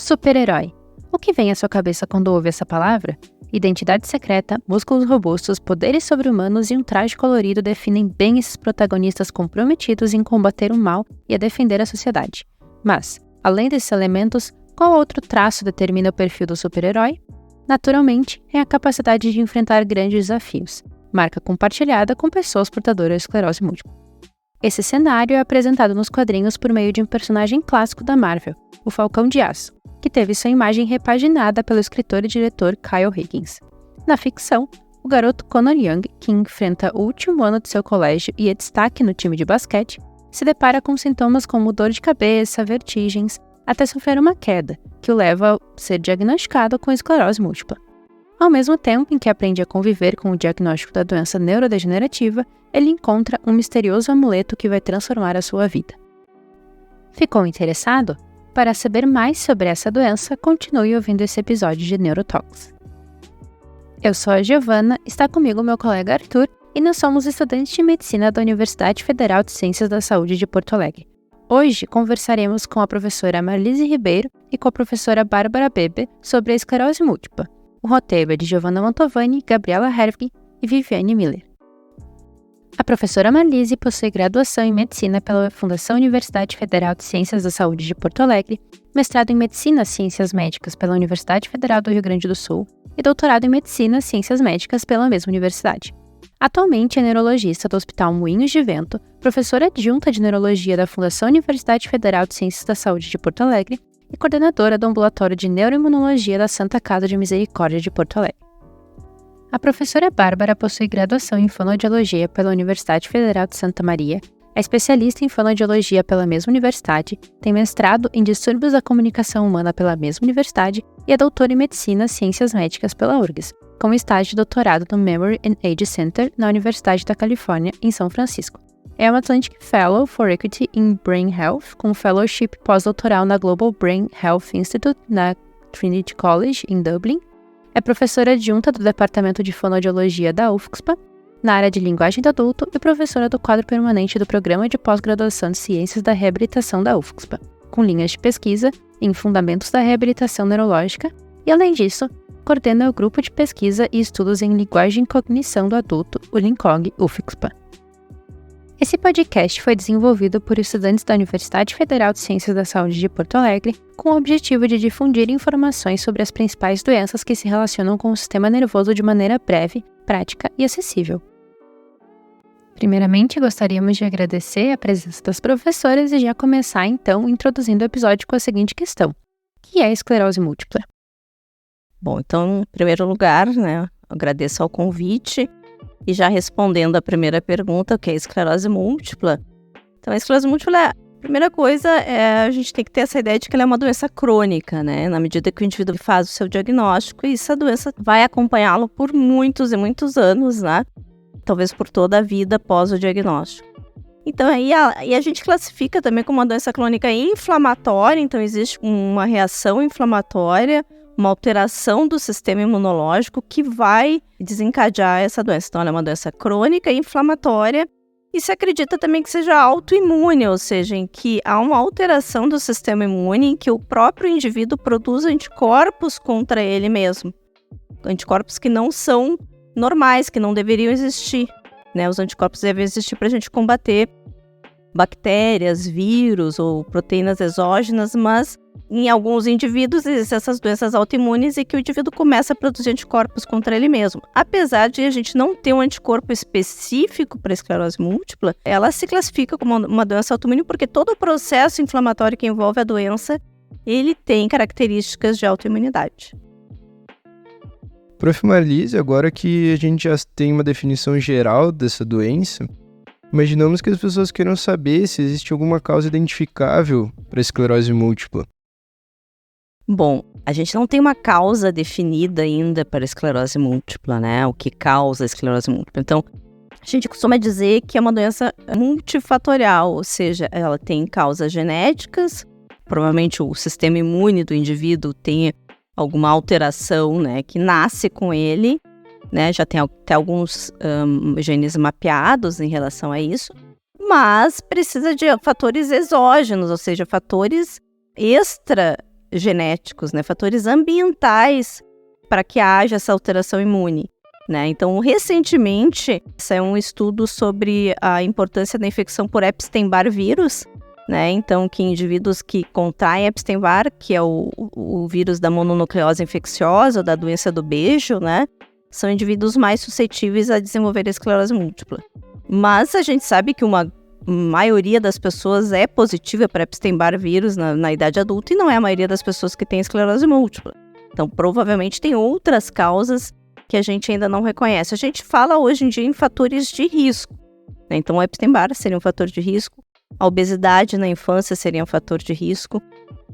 Super-herói. O que vem à sua cabeça quando ouve essa palavra? Identidade secreta, músculos robustos, poderes sobre-humanos e um traje colorido definem bem esses protagonistas comprometidos em combater o mal e a defender a sociedade. Mas, além desses elementos, qual outro traço determina o perfil do super-herói? Naturalmente, é a capacidade de enfrentar grandes desafios, marca compartilhada com pessoas portadoras de esclerose múltipla. Esse cenário é apresentado nos quadrinhos por meio de um personagem clássico da Marvel, o Falcão de Aço, que teve sua imagem repaginada pelo escritor e diretor Kyle Higgins. Na ficção, o garoto Connor Young, que enfrenta o último ano de seu colégio e é destaque no time de basquete, se depara com sintomas como dor de cabeça, vertigens, até sofrer uma queda, que o leva a ser diagnosticado com esclerose múltipla. Ao mesmo tempo em que aprende a conviver com o diagnóstico da doença neurodegenerativa, ele encontra um misterioso amuleto que vai transformar a sua vida. Ficou interessado? Para saber mais sobre essa doença, continue ouvindo esse episódio de Neurotalks. Eu sou a Giovana, está comigo meu colega Arthur, e nós somos estudantes de medicina da Universidade Federal de Ciências da Saúde de Porto Alegre. Hoje conversaremos com a professora Marlise Ribeiro e com a professora Bárbara Bebe sobre a esclerose múltipla. O roteiro é de Giovanna Mantovani, Gabriela Hervig e Viviane Miller. A professora Marlise possui graduação em Medicina pela Fundação Universidade Federal de Ciências da Saúde de Porto Alegre, mestrado em Medicina e Ciências Médicas pela Universidade Federal do Rio Grande do Sul e doutorado em Medicina e Ciências Médicas pela mesma universidade. Atualmente é neurologista do Hospital Moinhos de Vento, professora adjunta de Neurologia da Fundação Universidade Federal de Ciências da Saúde de Porto Alegre e coordenadora do Ambulatório de Neuroimunologia da Santa Casa de Misericórdia de Porto Alegre. A professora Bárbara possui graduação em Fonoaudiologia pela Universidade Federal de Santa Maria, é especialista em Fonoaudiologia pela mesma universidade, tem mestrado em Distúrbios da Comunicação Humana pela mesma universidade e é doutora em Medicina e Ciências Médicas pela URGS, com estágio de doutorado no Memory and Age Center na Universidade da Califórnia, em São Francisco. É uma Atlantic Fellow for Equity in Brain Health, com fellowship pós-doutoral na Global Brain Health Institute, na Trinity College, em Dublin. É professora adjunta do Departamento de Fonoaudiologia da UFSPA, na área de linguagem do adulto e professora do quadro permanente do Programa de Pós-Graduação de Ciências da Reabilitação da UFSPA, com linhas de pesquisa em Fundamentos da Reabilitação Neurológica e, além disso, coordena o Grupo de Pesquisa e Estudos em Linguagem e Cognição do Adulto, o LINCOG UFSPA. Esse podcast foi desenvolvido por estudantes da Universidade Federal de Ciências da Saúde de Porto Alegre, com o objetivo de difundir informações sobre as principais doenças que se relacionam com o sistema nervoso de maneira breve, prática e acessível. Primeiramente, gostaríamos de agradecer a presença das professoras e já começar, então, introduzindo o episódio com a seguinte questão: o que é a esclerose múltipla? Bom, então, em primeiro lugar, agradeço ao convite. E já respondendo a primeira pergunta, o que é a esclerose múltipla? Então, a esclerose múltipla, a primeira coisa a gente tem que ter essa ideia de que ela é uma doença crônica, Na medida que o indivíduo faz o seu diagnóstico, e essa doença vai acompanhá-lo por muitos e muitos anos, Talvez por toda a vida após o diagnóstico. Então, aí a gente classifica também como uma doença crônica inflamatória, então existe uma reação inflamatória, uma alteração do sistema imunológico que vai desencadear essa doença. Então, ela é uma doença crônica e inflamatória e se acredita também que seja autoimune, ou seja, em que há uma alteração do sistema imune em que o próprio indivíduo produz anticorpos contra ele mesmo. Anticorpos que não são normais, que não deveriam existir. Os anticorpos devem existir para a gente combater bactérias, vírus ou proteínas exógenas, mas em alguns indivíduos existem essas doenças autoimunes e que o indivíduo começa a produzir anticorpos contra ele mesmo. Apesar de a gente não ter um anticorpo específico para a esclerose múltipla, ela se classifica como uma doença autoimune porque todo o processo inflamatório que envolve a doença, ele tem características de autoimunidade. Prof. Marlise, agora que a gente já tem uma definição geral dessa doença, imaginamos que as pessoas queiram saber se existe alguma causa identificável para a esclerose múltipla. Bom, a gente não tem uma causa definida ainda para a esclerose múltipla, O que causa a esclerose múltipla. Então, a gente costuma dizer que é uma doença multifatorial, ou seja, ela tem causas genéticas, provavelmente o sistema imune do indivíduo tem alguma alteração, que nasce com ele, já tem até alguns genes mapeados em relação a isso, mas precisa de fatores exógenos, ou seja, fatores extra genéticos, né? Fatores ambientais para que haja essa alteração imune, né? Então, recentemente, saiu um estudo sobre a importância da infecção por Epstein-Barr vírus, né? Então, que indivíduos que contraem Epstein-Barr, que é o vírus da mononucleose infecciosa, da doença do beijo, né? São indivíduos mais suscetíveis a desenvolver esclerose múltipla. Mas a gente sabe que uma maioria das pessoas é positiva para Epstein-Barr vírus na idade adulta e não é a maioria das pessoas que tem esclerose múltipla. Então, provavelmente tem outras causas que a gente ainda não reconhece. A gente fala hoje em dia em fatores de risco, né? Então, o Epstein-Barr seria um fator de risco, a obesidade na infância seria um fator de risco,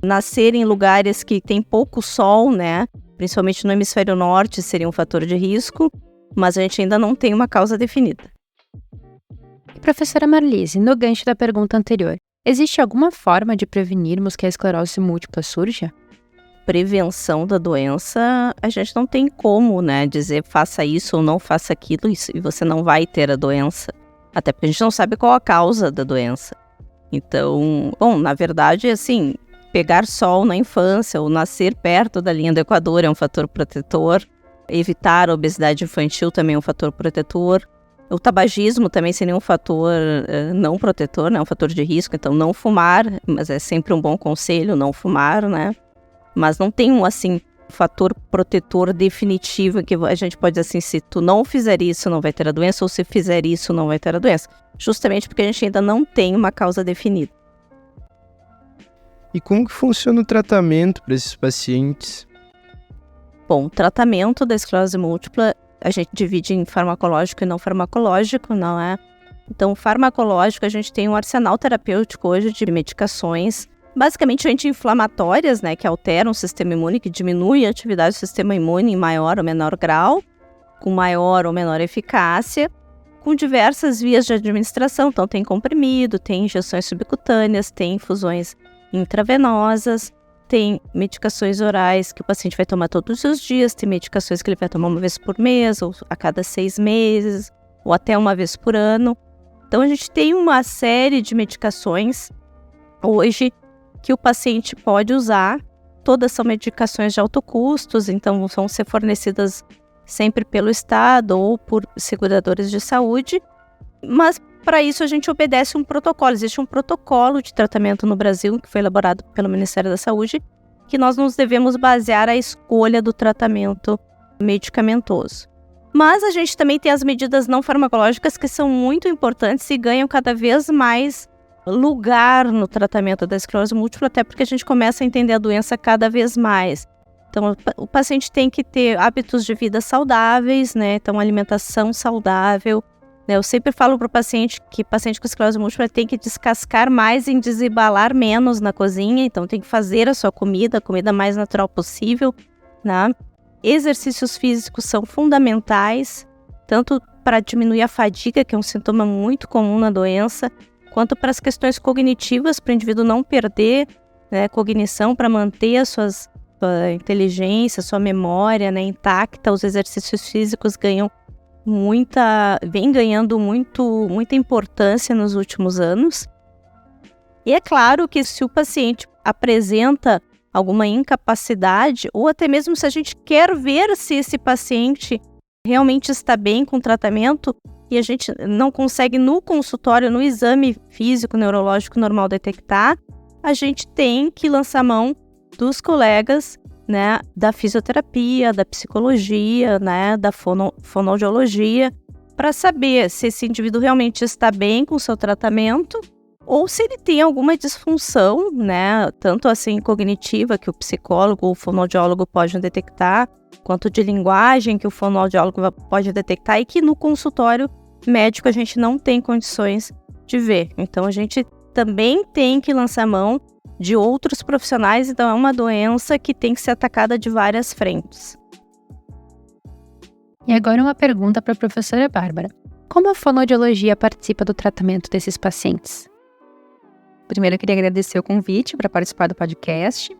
nascer em lugares que tem pouco sol, né? Principalmente no hemisfério norte, seria um fator de risco, mas a gente ainda não tem uma causa definida. Professora Marlise, no gancho da pergunta anterior, existe alguma forma de prevenirmos que a esclerose múltipla surja? Prevenção da doença, a gente não tem como, né, dizer faça isso ou não faça aquilo e você não vai ter a doença. Até porque a gente não sabe qual a causa da doença. Então, bom, na verdade, assim, pegar sol na infância ou nascer perto da linha do Equador é um fator protetor. Evitar a obesidade infantil também é um fator protetor. O tabagismo também seria um fator não protetor, né, um fator de risco. Então, não fumar, mas é sempre um bom conselho não fumar, né? Mas não tem assim, fator protetor definitivo que a gente pode dizer assim, se tu não fizer isso, não vai ter a doença, ou se fizer isso, não vai ter a doença. Justamente porque a gente ainda não tem uma causa definida. E como que funciona o tratamento para esses pacientes? Bom, o tratamento da esclerose múltipla, a gente divide em farmacológico e não farmacológico, não é? Então, farmacológico, a gente tem um arsenal terapêutico hoje de medicações, basicamente anti-inflamatórias, né, que alteram o sistema imune, que diminuem a atividade do sistema imune em maior ou menor grau, com maior ou menor eficácia, com diversas vias de administração. Então, tem comprimido, tem injeções subcutâneas, tem infusões intravenosas, tem medicações orais que o paciente vai tomar todos os dias, tem medicações que ele vai tomar uma vez por mês, ou a cada 6 meses, ou até uma vez por ano. Então, a gente tem uma série de medicações hoje que o paciente pode usar. Todas são medicações de alto custos, então vão ser fornecidas sempre pelo Estado ou por seguradores de saúde, mas para isso a gente obedece um protocolo. Existe um protocolo de tratamento no Brasil que foi elaborado pelo Ministério da Saúde, que nós nos devemos basear a escolha do tratamento medicamentoso. Mas a gente também tem as medidas não farmacológicas que são muito importantes e ganham cada vez mais lugar no tratamento da esclerose múltipla, até porque a gente começa a entender a doença cada vez mais. Então, o paciente tem que ter hábitos de vida saudáveis, né? Então, alimentação saudável. Né? Eu sempre falo para o paciente que paciente com esclerose múltipla tem que descascar mais e desembalar menos na cozinha. Então, tem que fazer a sua comida, a comida mais natural possível, né? Exercícios físicos são fundamentais, tanto para diminuir a fadiga, que é um sintoma muito comum na doença, quanto para as questões cognitivas, para o indivíduo não perder, né, cognição, para manter sua inteligência, sua memória, né, intacta. Os exercícios físicos vem ganhando muita importância nos últimos anos. E é claro que se o paciente apresenta alguma incapacidade, ou até mesmo se a gente quer ver se esse paciente realmente está bem com o tratamento, e a gente não consegue no consultório, no exame físico, neurológico normal detectar, a gente tem que lançar mão dos colegas, né, da fisioterapia, da psicologia, né, da fonoaudiologia, para saber se esse indivíduo realmente está bem com o seu tratamento ou se ele tem alguma disfunção, né, tanto assim cognitiva, que o psicólogo ou o fonoaudiólogo pode detectar, quanto de linguagem, que o fonoaudiólogo pode detectar e que no consultório médico a gente não tem condições de ver. Então, a gente também tem que lançar mão de outros profissionais, então é uma doença que tem que ser atacada de várias frentes. E agora uma pergunta para a professora Bárbara. Como a fonoaudiologia participa do tratamento desses pacientes? Primeiro, eu queria agradecer o convite para participar do podcast.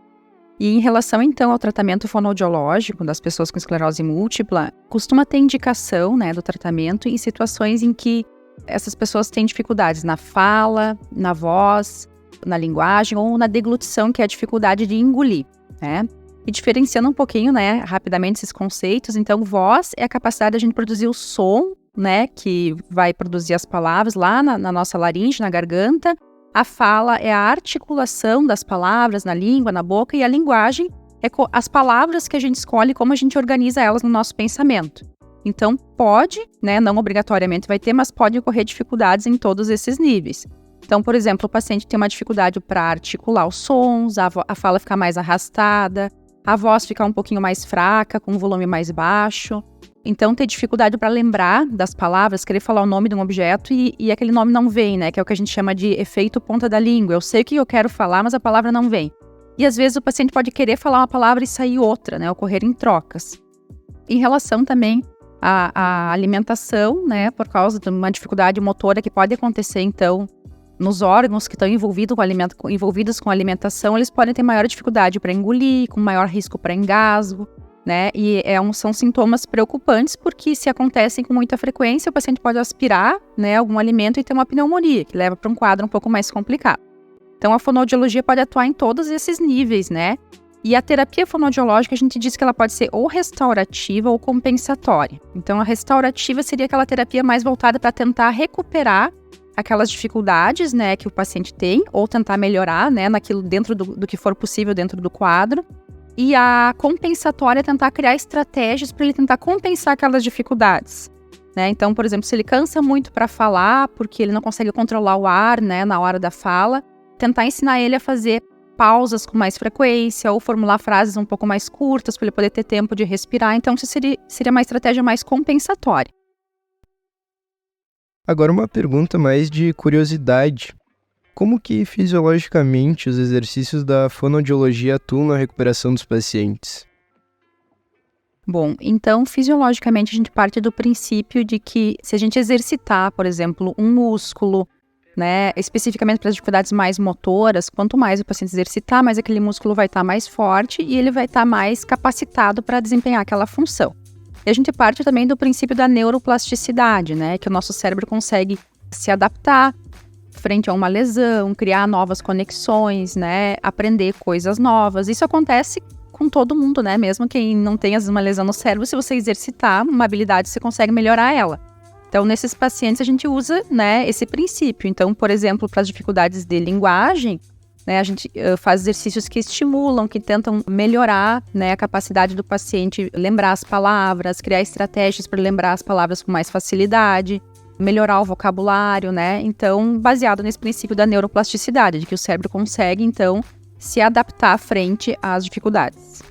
E em relação, então, ao tratamento fonoaudiológico das pessoas com esclerose múltipla, costuma ter indicação, né, do tratamento em situações em que essas pessoas têm dificuldades na fala, na voz, na linguagem ou na deglutição, que é a dificuldade de engolir. né? E diferenciando um pouquinho, né, rapidamente esses conceitos, então voz é a capacidade da gente produzir o som, né, que vai produzir as palavras lá na nossa laringe, na garganta. A fala é a articulação das palavras na língua, na boca, e a linguagem é as palavras que a gente escolhe, como a gente organiza elas no nosso pensamento. Então pode, né, não obrigatoriamente vai ter, mas pode ocorrer dificuldades em todos esses níveis. Então, por exemplo, o paciente tem uma dificuldade para articular os sons, a fala ficar mais arrastada, a voz ficar um pouquinho mais fraca, com um volume mais baixo. Então, ter dificuldade para lembrar das palavras, querer falar o nome de um objeto e aquele nome não vem, né? Que é o que a gente chama de efeito ponta da língua. Eu sei o que eu quero falar, mas a palavra não vem. E às vezes o paciente pode querer falar uma palavra e sair outra, né? Ocorrerem trocas. Em relação também à alimentação, né? Por causa de uma dificuldade motora que pode acontecer, então, nos órgãos que estão envolvidos com a alimentação, eles podem ter maior dificuldade para engolir, com maior risco para engasgo, né? E são sintomas preocupantes porque se acontecem com muita frequência, o paciente pode aspirar, né, algum alimento e ter uma pneumonia, que leva para um quadro um pouco mais complicado. Então, a fonoaudiologia pode atuar em todos esses níveis, né? E a terapia fonoaudiológica, a gente diz que ela pode ser ou restaurativa ou compensatória. Então, a restaurativa seria aquela terapia mais voltada para tentar recuperar aquelas dificuldades, né, que o paciente tem, ou tentar melhorar, né, naquilo dentro do que for possível dentro do quadro. E a compensatória é tentar criar estratégias para ele tentar compensar aquelas dificuldades, né? Então, por exemplo, se ele cansa muito para falar, porque ele não consegue controlar o ar, né, na hora da fala, tentar ensinar ele a fazer pausas com mais frequência ou formular frases um pouco mais curtas para ele poder ter tempo de respirar. Então, isso seria uma estratégia mais compensatória. Agora uma pergunta mais de curiosidade. Como que fisiologicamente os exercícios da fonoaudiologia atuam na recuperação dos pacientes? Bom, então fisiologicamente a gente parte do princípio de que se a gente exercitar, por exemplo, um músculo, né, especificamente para as dificuldades mais motoras, quanto mais o paciente exercitar, mais aquele músculo vai estar mais forte e ele vai estar mais capacitado para desempenhar aquela função. E a gente parte também do princípio da neuroplasticidade, né, que o nosso cérebro consegue se adaptar frente a uma lesão, criar novas conexões, né, aprender coisas novas. Isso acontece com todo mundo, né, mesmo quem não tenha uma lesão no cérebro, se você exercitar uma habilidade, você consegue melhorar ela. Então, nesses pacientes, a gente usa, né, esse princípio. Então, por exemplo, para as dificuldades de linguagem, né, a gente faz exercícios que estimulam, que tentam melhorar, né, a capacidade do paciente lembrar as palavras, criar estratégias para lembrar as palavras com mais facilidade, melhorar o vocabulário, né? Então, baseado nesse princípio da neuroplasticidade, de que o cérebro consegue, então, se adaptar frente às dificuldades.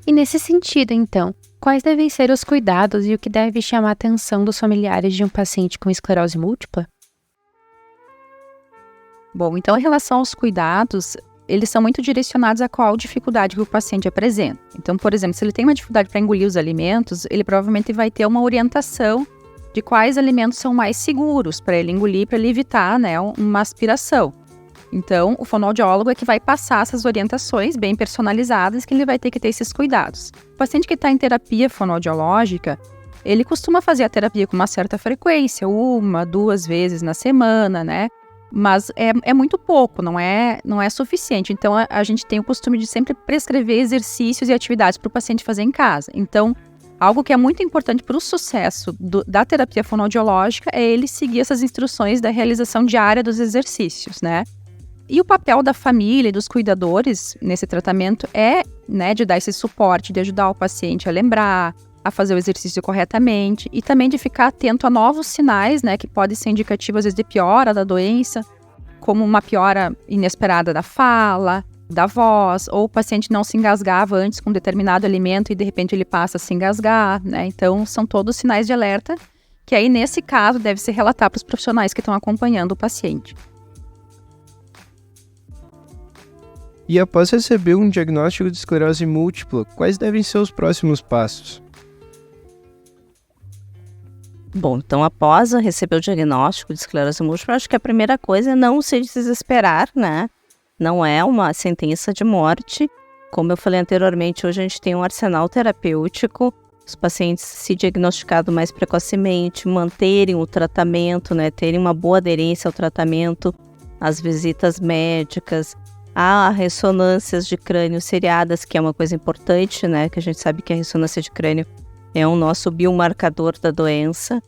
E nesse sentido, então, quais devem ser os cuidados e o que deve chamar a atenção dos familiares de um paciente com esclerose múltipla? Bom, então, em relação aos cuidados, eles são muito direcionados a qual dificuldade que o paciente apresenta. Então, por exemplo, se ele tem uma dificuldade para engolir os alimentos, ele provavelmente vai ter uma orientação de quais alimentos são mais seguros para ele engolir, para ele evitar, né, uma aspiração. Então, o fonoaudiólogo é que vai passar essas orientações bem personalizadas que ele vai ter que ter esses cuidados. O paciente que está em terapia fonoaudiológica, ele costuma fazer a terapia com uma certa frequência, 1, 2 vezes na semana, né? Mas é muito pouco, não é suficiente. Então, a gente tem o costume de sempre prescrever exercícios e atividades para o paciente fazer em casa. Então, algo que é muito importante para o sucesso da terapia fonoaudiológica é ele seguir essas instruções da realização diária dos exercícios, né? E o papel da família e dos cuidadores nesse tratamento é, né, de dar esse suporte, de ajudar o paciente a lembrar, a fazer o exercício corretamente e também de ficar atento a novos sinais, né, que podem ser indicativos, às vezes, de piora da doença, como uma piora inesperada da fala, da voz, ou o paciente não se engasgava antes com um determinado alimento e, de repente, ele passa a se engasgar, né? Então, são todos sinais de alerta que aí, nesse caso, deve se relatar para os profissionais que estão acompanhando o paciente. E após receber um diagnóstico de esclerose múltipla, quais devem ser os próximos passos? Bom, então após receber o diagnóstico de esclerose múltipla, acho que a primeira coisa é não se desesperar, né? Não é uma sentença de morte. Como eu falei anteriormente, hoje a gente tem um arsenal terapêutico, os pacientes se diagnosticados mais precocemente, manterem o tratamento, né? Terem uma boa aderência ao tratamento, às visitas médicas, Há ressonâncias de crânio seriadas, que é uma coisa importante, né? Que a gente sabe que a ressonância de crânio é o nosso biomarcador da doença.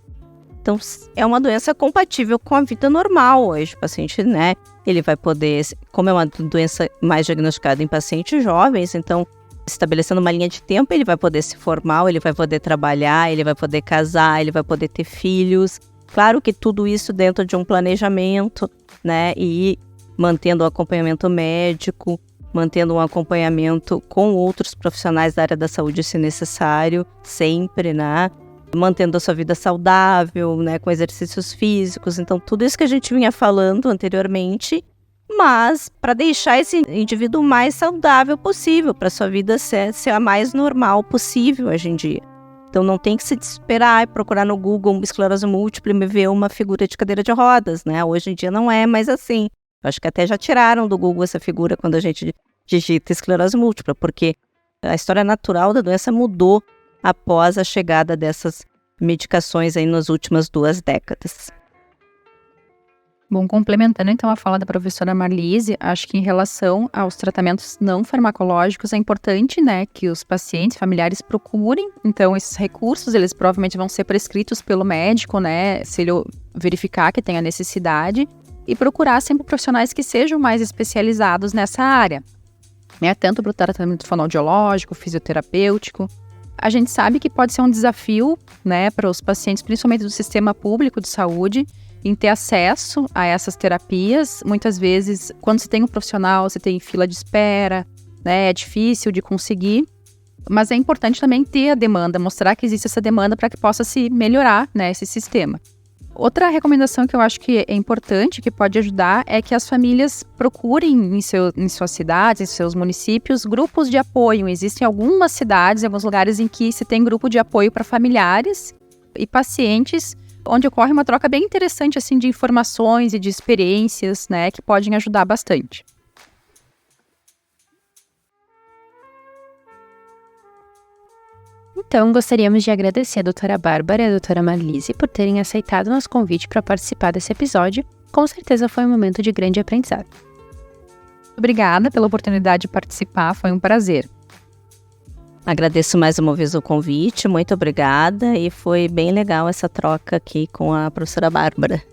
Então, é uma doença compatível com a vida normal hoje. O paciente, né? Ele vai poder, como é uma doença mais diagnosticada em pacientes jovens, então, estabelecendo uma linha de tempo, ele vai poder se formar, ele vai poder trabalhar, ele vai poder casar, ele vai poder ter filhos. Claro que tudo isso dentro de um planejamento, né? E mantendo o acompanhamento médico, mantendo um acompanhamento com outros profissionais da área da saúde, se necessário, sempre, né? Mantendo a sua vida saudável, né? Com exercícios físicos. Então, tudo isso que a gente vinha falando anteriormente, mas para deixar esse indivíduo o mais saudável possível, para sua vida ser a mais normal possível hoje em dia. Então, não tem que se desesperar e procurar no Google esclerose múltipla e me ver uma figura de cadeira de rodas, né? Hoje em dia não é mais assim. Eu acho que até já tiraram do Google essa figura quando a gente digita esclerose múltipla, porque a história natural da doença mudou após a chegada dessas medicações aí nas últimas 2 décadas. Bom, complementando então a fala da professora Marlise, acho que em relação aos tratamentos não farmacológicos é importante, né, que os pacientes, familiares procurem, então esses recursos, eles provavelmente vão ser prescritos pelo médico, né, se ele verificar que tem a necessidade, e procurar sempre profissionais que sejam mais especializados nessa área, né, tanto para o tratamento fonoaudiológico, fisioterapêutico. A gente sabe que pode ser um desafio, né, para os pacientes, principalmente do sistema público de saúde, em ter acesso a essas terapias. Muitas vezes, quando você tem um profissional, você tem fila de espera, né, é difícil de conseguir, mas é importante também ter a demanda, mostrar que existe essa demanda para que possa se melhorar, né, esse sistema. Outra recomendação que eu acho que é importante, que pode ajudar, é que as famílias procurem em suas cidades, em seus municípios, grupos de apoio. Existem algumas cidades, alguns lugares em que se tem grupo de apoio para familiares e pacientes, onde ocorre uma troca bem interessante assim, de informações e de experiências, né, que podem ajudar bastante. Então, gostaríamos de agradecer a doutora Bárbara e a doutora Marlise por terem aceitado nosso convite para participar desse episódio. Com certeza foi um momento de grande aprendizado. Obrigada pela oportunidade de participar, foi um prazer. Agradeço mais uma vez o convite, muito obrigada, e foi bem legal essa troca aqui com a professora Bárbara.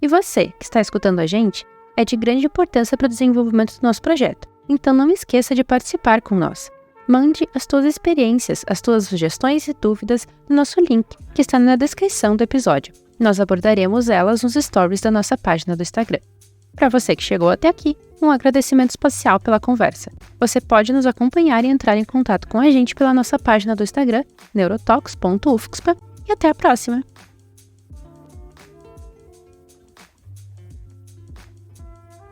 E você, que está escutando a gente, é de grande importância para o desenvolvimento do nosso projeto. Então não esqueça de participar com nós. Mande as tuas experiências, as tuas sugestões e dúvidas no nosso link, que está na descrição do episódio. Nós abordaremos elas nos stories da nossa página do Instagram. Para você que chegou até aqui, um agradecimento especial pela conversa. Você pode nos acompanhar e entrar em contato com a gente pela nossa página do Instagram, neurotalks.ufxpa, e até a próxima!